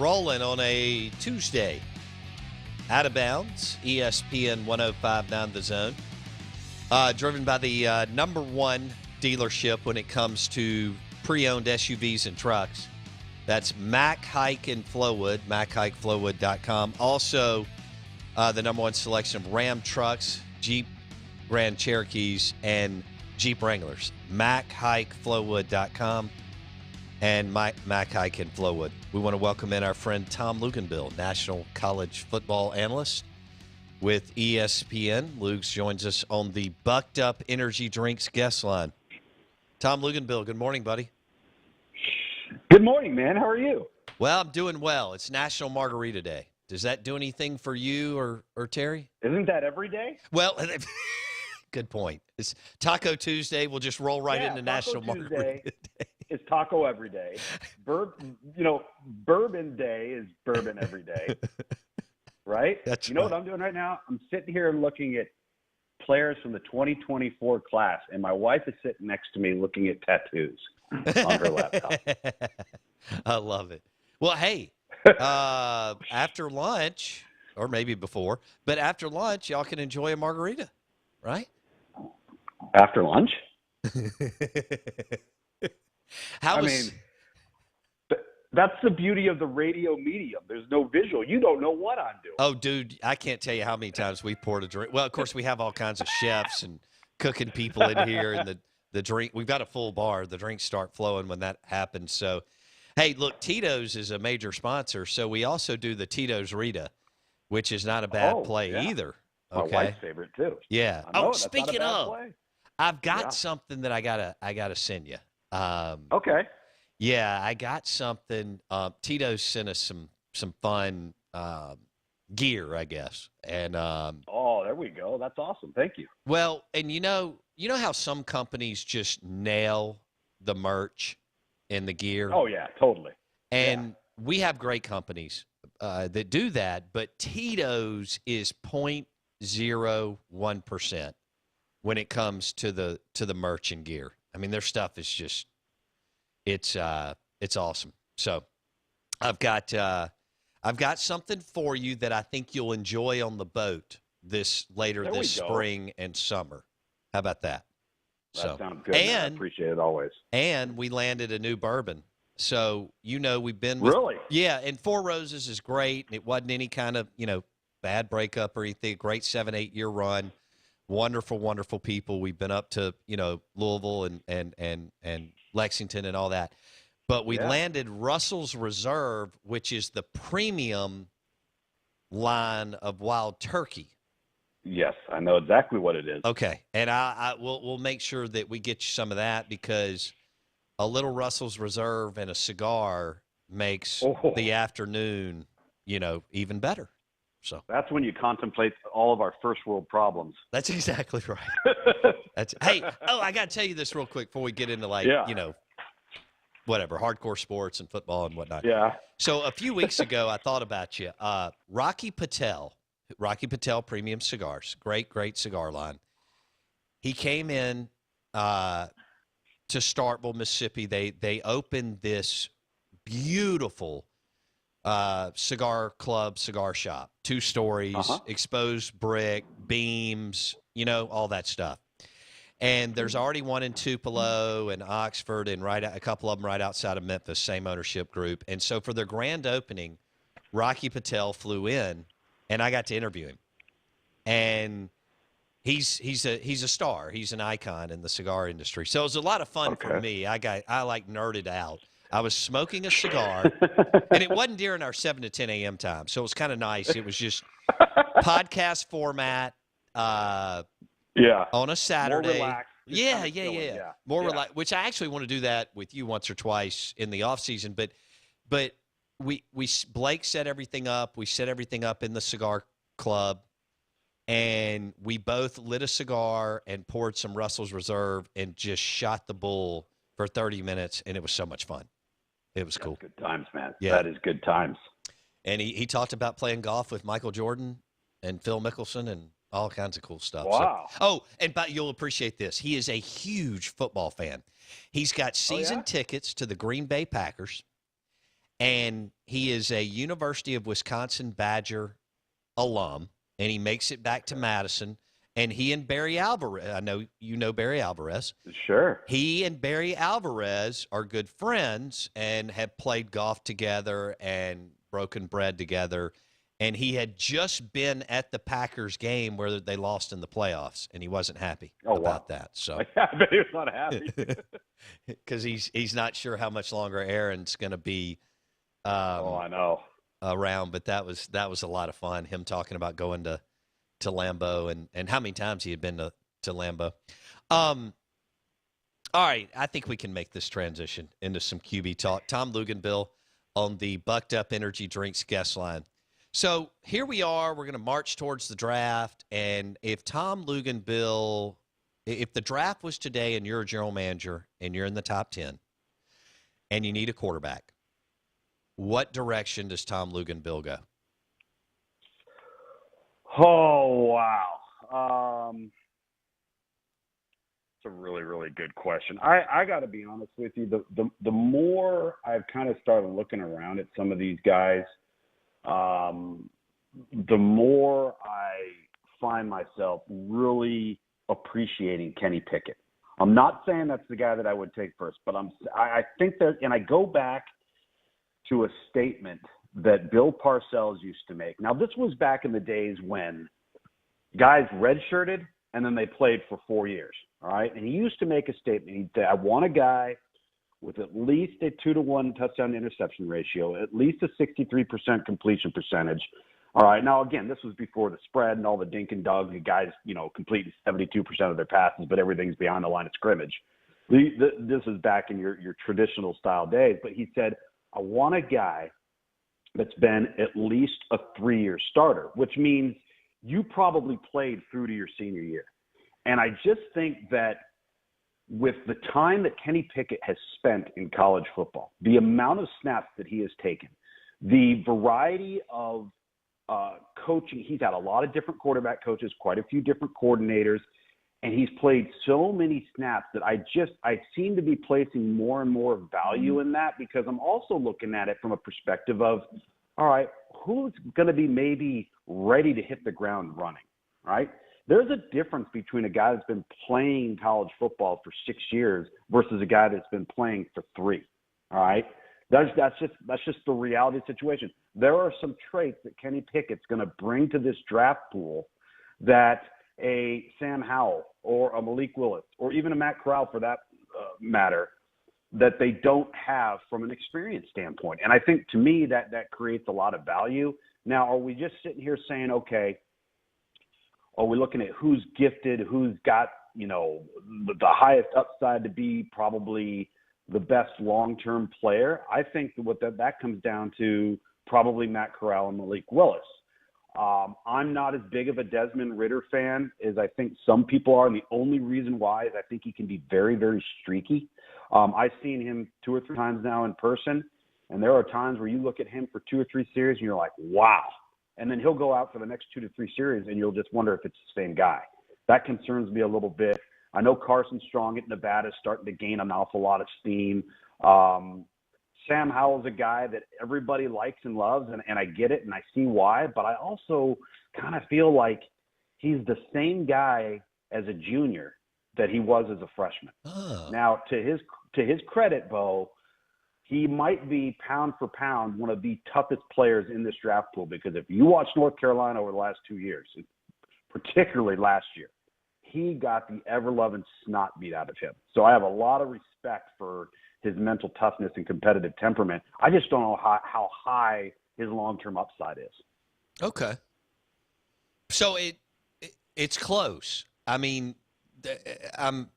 rolling on a Tuesday. Out of bounds, ESPN 105.9 The Zone. Driven by the number one dealership when it comes to pre-owned SUVs and trucks. That's Mack Hike in Flowood, mackhikeflowood.com. Also, the number one selection of Ram trucks, Jeep Grand Cherokees, and Jeep Wranglers. mackhikeflowood.com and Mack Hike in Flowood. We want to welcome in our friend Tom Luginbill, National College Football Analyst with ESPN. Lugs joins us on the Bucked Up Energy Drinks guest line. Tom Luginbill, good morning, buddy. Good morning, man. How are you? Well, I'm doing well. It's National Margarita Day. Does that do anything for you or Terry? Isn't that every day? Well, good point. It's Taco Tuesday. We'll just roll right into National Margarita Day. Is taco every day. Bourbon day is bourbon every day. Right? That's you know right. what I'm doing right now? I'm sitting here and looking at players from the 2024 class, and my wife is sitting next to me looking at tattoos on her laptop. I love it. Well, hey, after lunch, or maybe before, but after lunch, y'all can enjoy a margarita, right? After lunch? That's the beauty of the radio medium. There's no visual. You don't know what I'm doing. Oh, dude, I can't tell you how many times we poured a drink. Well, of course, we have all kinds of chefs and cooking people in here, and the drink. We've got a full bar. The drinks start flowing when that happens. So, hey, look, Tito's is a major sponsor, so we also do the Tito's Rita, which is not a bad play either. Okay? My wife's favorite too. Yeah. Oh, speaking of, I've got something that I gotta send you. Okay. Yeah, I got something. Tito's sent us some fun gear, I guess. And there we go. That's awesome. Thank you. well, and you know how some companies just nail the merch and the gear. Oh yeah, totally. And we have great companies that do that, but Tito's is 0.01% when it comes to the merch and gear. I mean, their stuff is just it's awesome. So I've got something for you that I think you'll enjoy on the boat this spring and summer. How about that? That sounds good. And I appreciate it always. And we landed a new bourbon. So, we've been with, really? Yeah, and Four Roses is great. It wasn't any kind of, bad breakup or anything. Great 7-8 year run. Wonderful, wonderful people. We've been up to, Louisville and Lexington and all that. But we landed Russell's Reserve, which is the premium line of Wild Turkey. Yes, I know exactly what it is. Okay, and we'll make sure that we get you some of that, because a little Russell's Reserve and a cigar makes the afternoon, even better. So that's when you contemplate all of our first world problems. That's exactly right. Hey, I got to tell you this real quick before we get into whatever, hardcore sports and football and whatnot. Yeah. So a few weeks ago, I thought about you. Rocky Patel Premium Cigars, great cigar line. He came in to Starkville, Mississippi. They opened this beautiful cigar club, cigar shop, 2 stories, exposed brick, beams, all that stuff. And there's already one in Tupelo and Oxford and a couple of them right outside of Memphis, same ownership group. And so for their grand opening, Rocky Patel flew in, and I got to interview him. And he's a star. He's an icon in the cigar industry. So it was a lot of fun for me. I nerded out. I was smoking a cigar, and it wasn't during our 7 to 10 a.m. time, so it was kind of nice. It was just podcast format on a Saturday. More relaxed. More relaxed, which I actually want to do that with you once or twice in the off season. But Blake set everything up. We set everything up in the cigar club, and we both lit a cigar and poured some Russell's Reserve and just shot the bull for 30 minutes, and it was so much fun. It was cool. Good times, man. Yeah. That is good times. And he talked about playing golf with Michael Jordan and Phil Mickelson and all kinds of cool stuff. Wow. So, but you'll appreciate this. He is a huge football fan. He's got season tickets to the Green Bay Packers, and he is a University of Wisconsin Badger alum, and he makes it back to Madison. And he and Barry Alvarez, I know you know Barry Alvarez. Sure. He and Barry Alvarez are good friends and have played golf together and broken bread together. And he had just been at the Packers game where they lost in the playoffs, and he wasn't happy about that. So I bet he was not happy. because he's not sure how much longer Aaron's going to be I know. around. But that was a lot of fun. Him talking about going to Lambeau and how many times he had been to Lambeau. All right, I think we can make this transition into some QB talk. Tom Luginbill on the Bucked Up Energy Drinks guest line. So here we are. We're going to march towards the draft. And if Tom Luginbill, if the draft was today and you're a general manager and you're in the top 10 and you need a quarterback, what direction does Tom Luginbill go? Oh, wow. It's a really, really good question. I got to be honest with you. The more I've kind of started looking around at some of these guys, the more I find myself really appreciating Kenny Pickett. I'm not saying that's the guy that I would take first, but I think that, and I go back to a statement that Bill Parcells used to make. Now, this was back in the days when guys redshirted and then they played for 4 years, all right? And he used to make a statement. He'd say, I want a guy with at least a 2-to-1 touchdown-to-interception ratio, at least a 63% completion percentage. All right, now, again, this was before the spread and all the dink and dunk, the guys, completing 72% of their passes, but everything's behind the line of scrimmage. This is back in your traditional style days. But he said, I want a guy that's been at least a 3-year starter, which means you probably played through to your senior year. And I just think that with the time that Kenny Pickett has spent in college football, the amount of snaps that he has taken, the variety of coaching, he's had a lot of different quarterback coaches, quite a few different coordinators, and he's played so many snaps that I seem to be placing more and more value in that, because I'm also looking at it from a perspective of, all right, who's going to be maybe ready to hit the ground running, right? There's a difference between a guy that's been playing college football for 6 years versus a guy that's been playing for 3, all right? That's just the reality of the situation. There are some traits that Kenny Pickett's going to bring to this draft pool that a Sam Howell or a Malik Willis or even a Matt Corral, for that matter, that they don't have from an experience standpoint. And I think, to me, that creates a lot of value. Now, are we just sitting here saying, okay, are we looking at who's gifted, who's got, the highest upside to be probably the best long-term player? I think what that comes down to, probably Matt Corral and Malik Willis. I'm not as big of a Desmond Ridder fan as I think some people are, and the only reason why is I think he can be very, very streaky. I've seen him 2 or 3 times now in person, and there are times where you look at him for 2 or 3 series and you're like, wow. And then he'll go out for the next 2 to 3 series and you'll just wonder if it's the same guy. That concerns me a little bit. I know Carson Strong at Nevada is starting to gain an awful lot of steam. Sam Howell's a guy that everybody likes and loves, and I get it, and I see why. But I also kind of feel like he's the same guy as a junior that he was as a freshman. Oh. Now, to his credit, Bo, he might be pound for pound one of the toughest players in this draft pool, because if you watch North Carolina over the last 2 years, particularly last year, he got the ever-loving snot beat out of him. So I have a lot of respect for his mental toughness and competitive temperament. I just don't know how high his long-term upside is. Okay. So it's close. I mean, I'm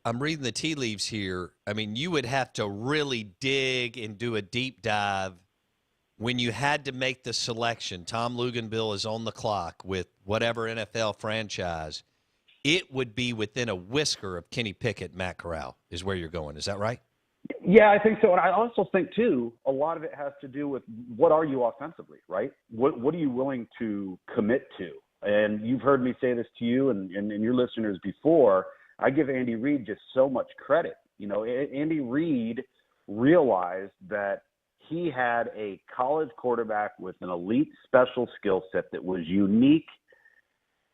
reading the tea leaves here. I mean, you would have to really dig and do a deep dive when you had to make the selection. Tom Luginbill is on the clock with whatever NFL franchise. It would be within a whisker of Kenny Pickett, Matt Corral, is where you're going. Is that right? Yeah, I think so. And I also think, too, a lot of it has to do with what are you offensively, right? What are you willing to commit to? And you've heard me say this to you and your listeners before. I give Andy Reid just so much credit. Andy Reid realized that he had a college quarterback with an elite special skill set that was unique,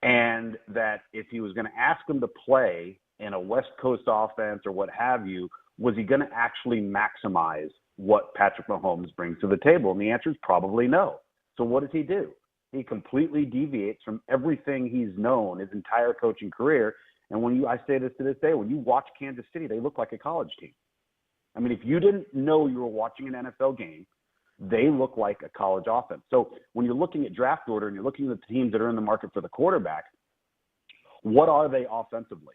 and that if he was going to ask him to play in a West Coast offense or what have you, was he going to actually maximize what Patrick Mahomes brings to the table? And the answer is probably no. So what does he do? He completely deviates from everything he's known his entire coaching career. And I say this to this day, when you watch Kansas City, they look like a college team. I mean, if you didn't know you were watching an NFL game, they look like a college offense. So when you're looking at draft order and you're looking at the teams that are in the market for the quarterback, what are they offensively?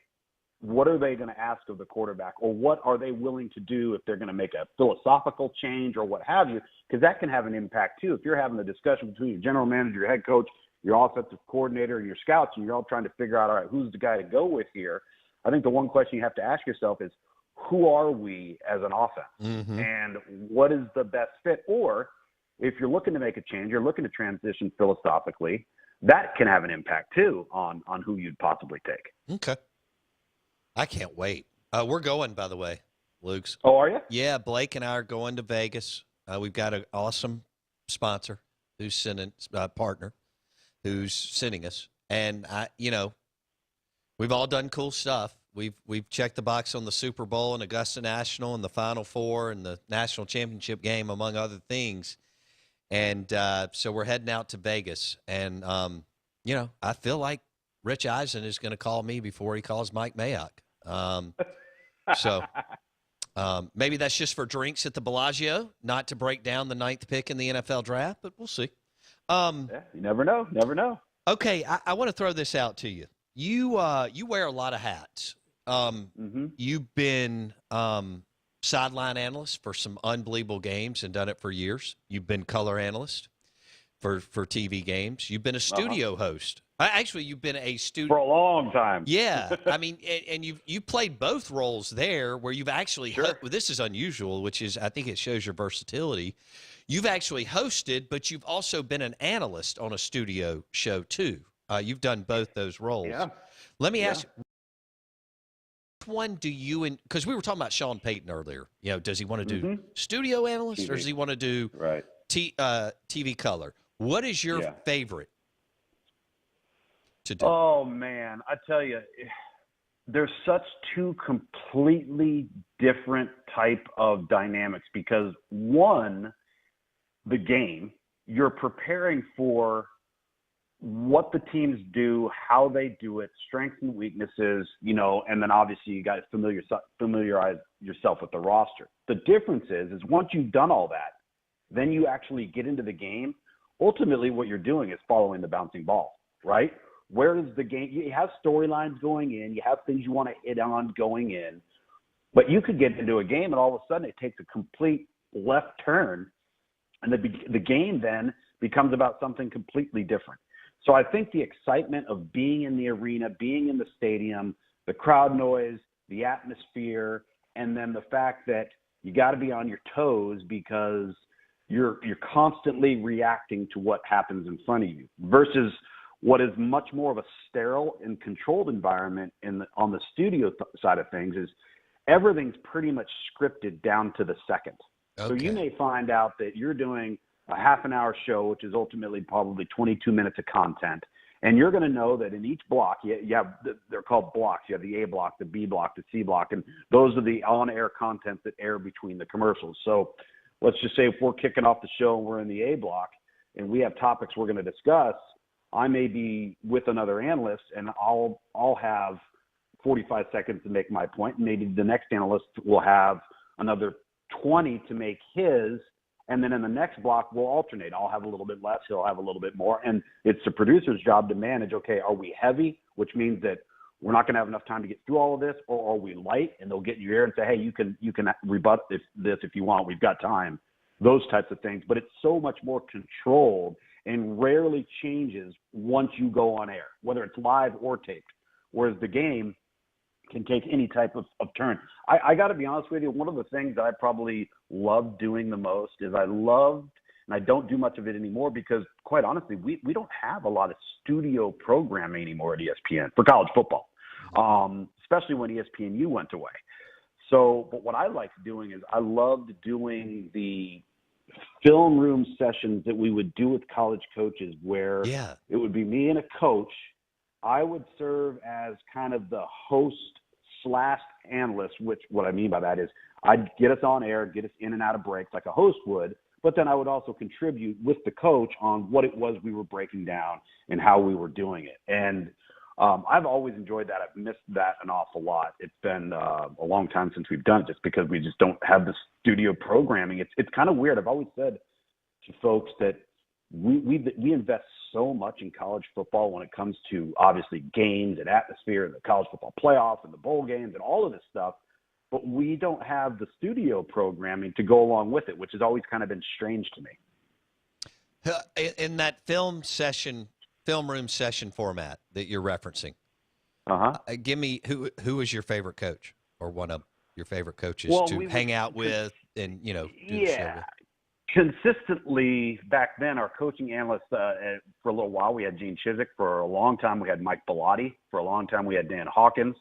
What are they going to ask of the quarterback, or what are they willing to do if they're going to make a philosophical change or what have you? Because that can have an impact too. If you're having a discussion between your general manager, your head coach, your offensive coordinator, and your scouts, and you're all trying to figure out, all right, who's the guy to go with here? I think the one question you have to ask yourself is, who are we as an offense? Mm-hmm. And what is the best fit? Or if you're looking to make a change, you're looking to transition philosophically, that can have an impact too on who you'd possibly take. Okay. I can't wait. We're going, by the way, Luke's. Oh, are you? Yeah, Blake and I are going to Vegas. We've got an awesome sponsor who's sending partner who's sending us, and we've all done cool stuff. We've checked the box on the Super Bowl and Augusta National and the Final Four and the national championship game, among other things. And so we're heading out to Vegas, and I feel like Rich Eisen is going to call me before he calls Mike Mayock. So maybe that's just for drinks at the Bellagio, not to break down the 9th pick in the NFL draft, but we'll see. Yeah, you never know. Never know. Okay, I want to throw this out to you. You wear a lot of hats. You've been sideline analyst for some unbelievable games and done it for years. You've been color analyst for TV games. You've been a studio host. Actually, you've been a studio for a long time. Yeah, I mean, and you've played both roles there, where you've actually this is unusual, which is I think it shows your versatility. You've actually hosted, but you've also been an analyst on a studio show too. You've done both those roles. Yeah. Let me ask, which one do you, because we were talking about Sean Payton earlier, does he want to do studio analyst TV. or does he want to do TV color? What is your favorite to do? Oh, man, I tell you, there's such two completely different type of dynamics because one, the game, you're preparing for what the teams do, how they do it, strengths and weaknesses, and then obviously you got to familiarize yourself with the roster. The difference is once you've done all that, then you actually get into the game. Ultimately, what you're doing is following the bouncing ball, right? Where is the game? You have storylines going in. You have things you want to hit on going in. But you could get into a game, and all of a sudden it takes a complete left turn, and the game then becomes about something completely different. So I think the excitement of being in the arena, being in the stadium, the crowd noise, the atmosphere, and then the fact that you got to be on your toes because you're constantly reacting to what happens in front of you versus what is much more of a sterile and controlled environment on the studio side of things is everything's pretty much scripted down to the second. Okay. So you may find out that you're doing a half an hour show, which is ultimately probably 22 minutes of content. And you're going to know that in each block, they're called blocks. You have the A block, the B block, the C block, and those are the on-air content that air between the commercials. So let's just say if we're kicking off the show and we're in the A block and we have topics we're going to discuss, I may be with another analyst and I'll have 45 seconds to make my point. Maybe the next analyst will have another 20 to make his. And then in the next block, we'll alternate. I'll have a little bit less. He'll have a little bit more. And it's the producer's job to manage, okay, are we heavy, which means that we're not going to have enough time to get through all of this, or are we light? And they'll get in your ear and say, hey, you can rebut this if you want. We've got time. Those types of things. But it's so much more controlled and rarely changes once you go on air, whether it's live or taped. Whereas the game can take any type of turn. I got to be honest with you, one of the things that I probably loved doing the most is and I don't do much of it anymore because, quite honestly, we don't have a lot of studio programming anymore at ESPN for college football, especially when ESPNU went away. So, but what I liked doing is I loved doing the film room sessions that we would do with college coaches where Yeah. it would be me and a coach. I would serve as kind of the host slash analyst, which what I mean by that is I'd get us on air, get us in and out of breaks like a host would, but then I would also contribute with the coach on what it was we were breaking down and how we were doing it. And I've always enjoyed that. I've missed that an awful lot. It's been a long time since we've done it just because we just don't have the studio programming. It's kind of weird. I've always said to folks that we invest so much in college football when it comes to obviously games and atmosphere and the college football playoff and the bowl games and all of this stuff, but we don't have the studio programming to go along with it, which has always kind of been strange to me. In that film room session format that you're referencing, give me who was your favorite coach or one of your favorite coaches to hang out with and do the show with? Consistently back then, our coaching analysts for a little while, we had Gene Chizik. For a long time, we had Mike Bellotti. For a long time, we had Dan Hawkins.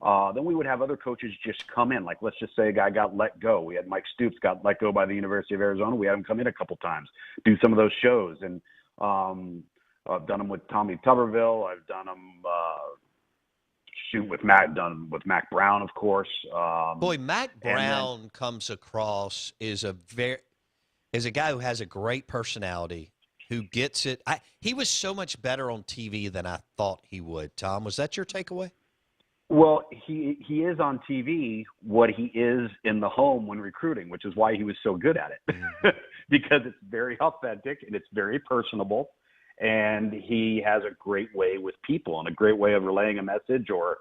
Then we would have other coaches just come in. Like, let's just say a guy got let go. We had Mike Stoops got let go by the University of Arizona. We had him come in a couple times, do some of those shows. And I've done them with Tommy Tuberville. I've done them with Mac Brown, of course. Boy, Mac Brown comes across as a guy who has a great personality, who gets it. He was so much better on TV than I thought he would. Tom, was that your takeaway? Well, he is on TV what he is in the home when recruiting, which is why he was so good at it. Because it's very authentic and it's very personable, and he has a great way with people and a great way of relaying a message or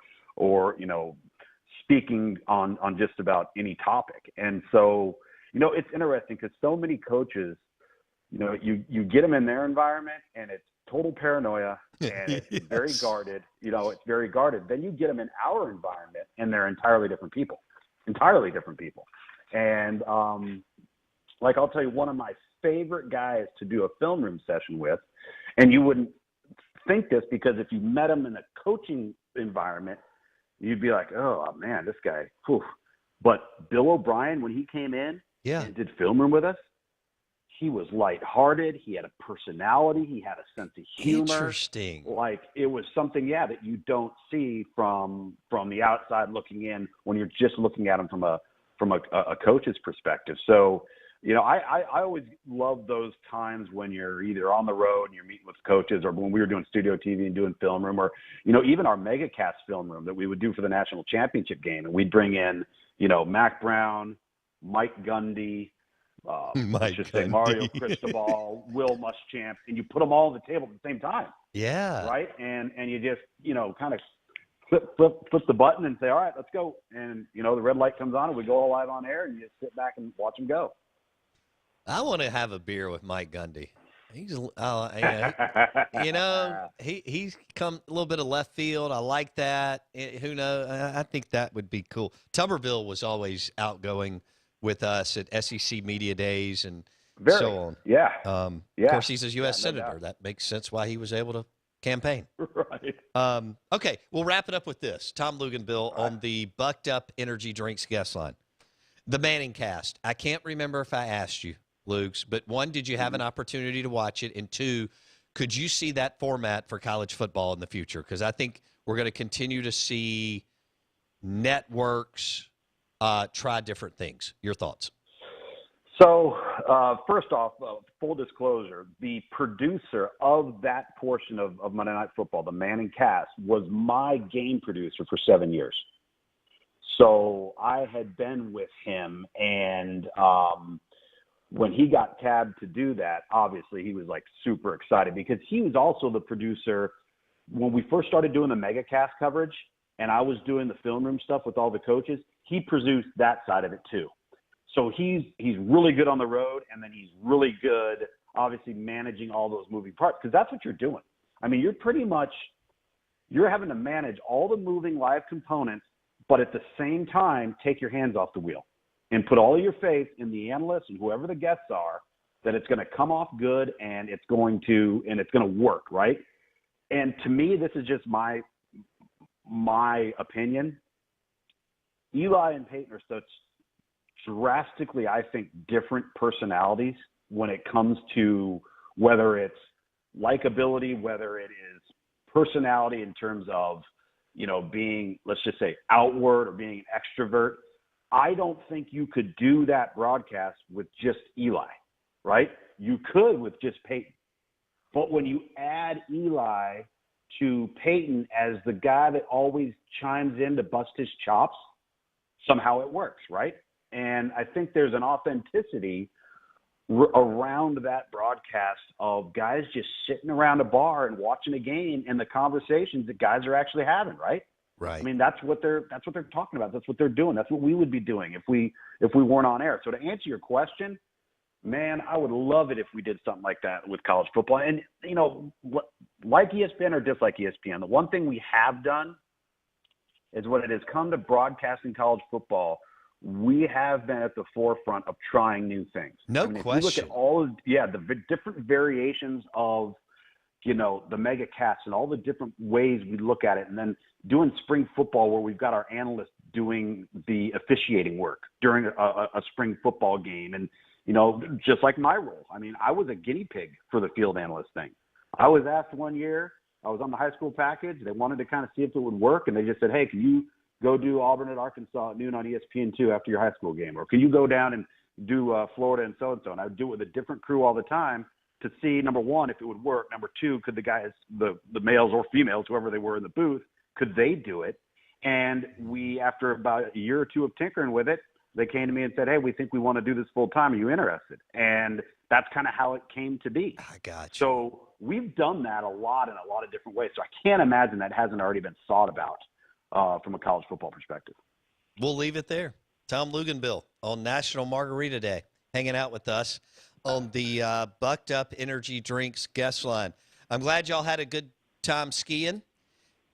speaking on just about any topic. And so, it's interesting because so many coaches, you get them in their environment and it's total paranoia and it's Yes. very guarded. It's very guarded. Then you get them in our environment and they're entirely different people. And I'll tell you, one of my favorite guys to do a film room session with, and you wouldn't think this because if you met him in a coaching environment, you'd be like, oh man, this guy, whew. But Bill O'Brien, when he came in and did film room with us, he was lighthearted. He had a personality. He had a sense of humor. Interesting. Like it was something, that you don't see from the outside looking in when you're just looking at him from a coach's perspective. So, I always love those times when you're either on the road and you're meeting with coaches, or when we were doing studio TV and doing film room, or even our MegaCast film room that we would do for the national championship game, and we'd bring in Mac Brown, Mike Gundy. Mario Cristobal, Will Muschamp, and you put them all on the table at the same time. Yeah. Right. And you just, kind of flip the button and say, all right, let's go. And, the red light comes on and we go all live on air and you just sit back and watch them go. I want to have a beer with Mike Gundy. He's, he's come a little bit of left field. I like that. Who knows? I think that would be cool. Tuberville was always outgoing with us at SEC Media Days and so on. Yeah. Of course, he's a U.S. Senator. That makes sense why he was able to campaign. Right. Okay, we'll wrap it up with this. Tom Luginbill on the Bucked Up Energy Drinks guest line. The Manning cast. I can't remember if I asked you, Lugs, but one, did you have an opportunity to watch it? And two, could you see that format for college football in the future? Because I think we're going to continue to see networks try different things. Your thoughts? So, first off, full disclosure, the producer of that portion of Monday Night Football, the Manning cast, was my game producer for 7 years. So I had been with him, and when he got tabbed to do that, obviously he was like super excited because he was also the producer when we first started doing the MegaCast coverage, and I was doing the film room stuff with all the coaches. He produced that side of it too. So he's really good on the road, and then he's really good, obviously, managing all those moving parts, because that's what you're doing. I mean, you're having to manage all the moving live components, but at the same time, take your hands off the wheel and put all of your faith in the analysts and whoever the guests are, that it's going to come off good and it's going to work, right? And to me, this is just my opinion. Eli and Peyton are such drastically, I think, different personalities when it comes to whether it's likability, whether it is personality in terms of, being, let's just say, outward or being an extrovert. I don't think you could do that broadcast with just Eli, right? You could with just Peyton. But when you add Eli to Peyton as the guy that always chimes in to bust his chops, somehow it works, right? And I think there's an authenticity around that broadcast of guys just sitting around a bar and watching a game and the conversations that guys are actually having, right? Right. I mean, that's what they're talking about. That's what they're doing. That's what we would be doing if we weren't on air. So to answer your question, man, I would love it if we did something like that with college football. And, like ESPN or dislike ESPN, the one thing we have done is when it has come to broadcasting college football, we have been at the forefront of trying new things. No question. If you look at all the different variations of, the mega cast and all the different ways we look at it, and then doing spring football where we've got our analysts doing the officiating work during a spring football game. And, just like my role, I mean, I was a guinea pig for the field analyst thing. I was asked one year, I was on the high school package. They wanted to kind of see if it would work. And they just said, hey, can you go do Auburn at Arkansas at noon on ESPN2 after your high school game? Or can you go down and do Florida and so-and-so? And I would do it with a different crew all the time to see, number one, if it would work. Number two, could the guys, the males or females, whoever they were in the booth, could they do it? And we, after about a year or two of tinkering with it, they came to me and said, hey, we think we want to do this full time. Are you interested? And that's kind of how it came to be. I got you. So we've done that a lot in a lot of different ways. So I can't imagine that hasn't already been thought about from a college football perspective. We'll leave it there. Tom Luginbill on National Margarita Day, hanging out with us on the Bucked Up Energy Drinks guest line. I'm glad y'all had a good time skiing.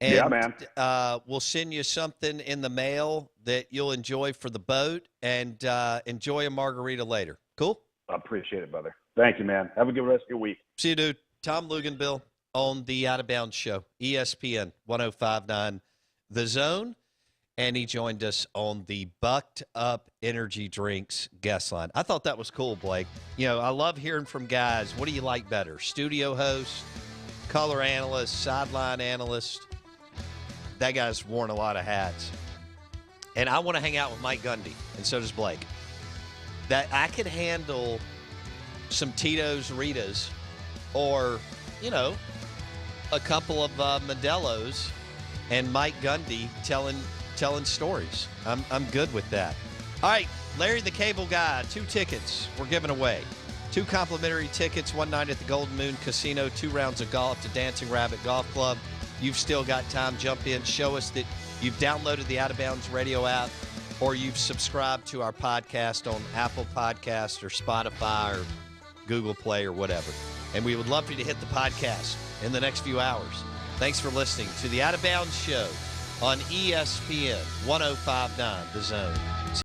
And, yeah, man. We'll send you something in the mail that you'll enjoy for the boat, and enjoy a margarita later. Cool? I appreciate it, brother. Thank you, man. Have a good rest of your week. See you, dude. Tom Luginbill on the Out of Bounds Show, ESPN 105.9 The Zone, and he joined us on the Bucked Up Energy Drinks guest line. I thought that was cool, Blake. I love hearing from guys. What do you like better, studio host, color analyst, sideline analyst? That guy's worn a lot of hats. And I want to hang out with Mike Gundy, and so does Blake. That I could handle some Tito's Ritas or, a couple of Modelo's and Mike Gundy telling stories. I'm good with that. All right, Larry the Cable Guy, 2 tickets we're giving away. 2 complimentary tickets, one night at the Golden Moon Casino, 2 rounds of golf to Dancing Rabbit Golf Club. You've still got time. Jump in. Show us that you've downloaded the Out of Bounds radio app or you've subscribed to our podcast on Apple Podcasts or Spotify or Google Play or whatever. And we would love for you to hit the podcast in the next few hours. Thanks for listening to the Out of Bounds Show on ESPN 105.9 The Zone.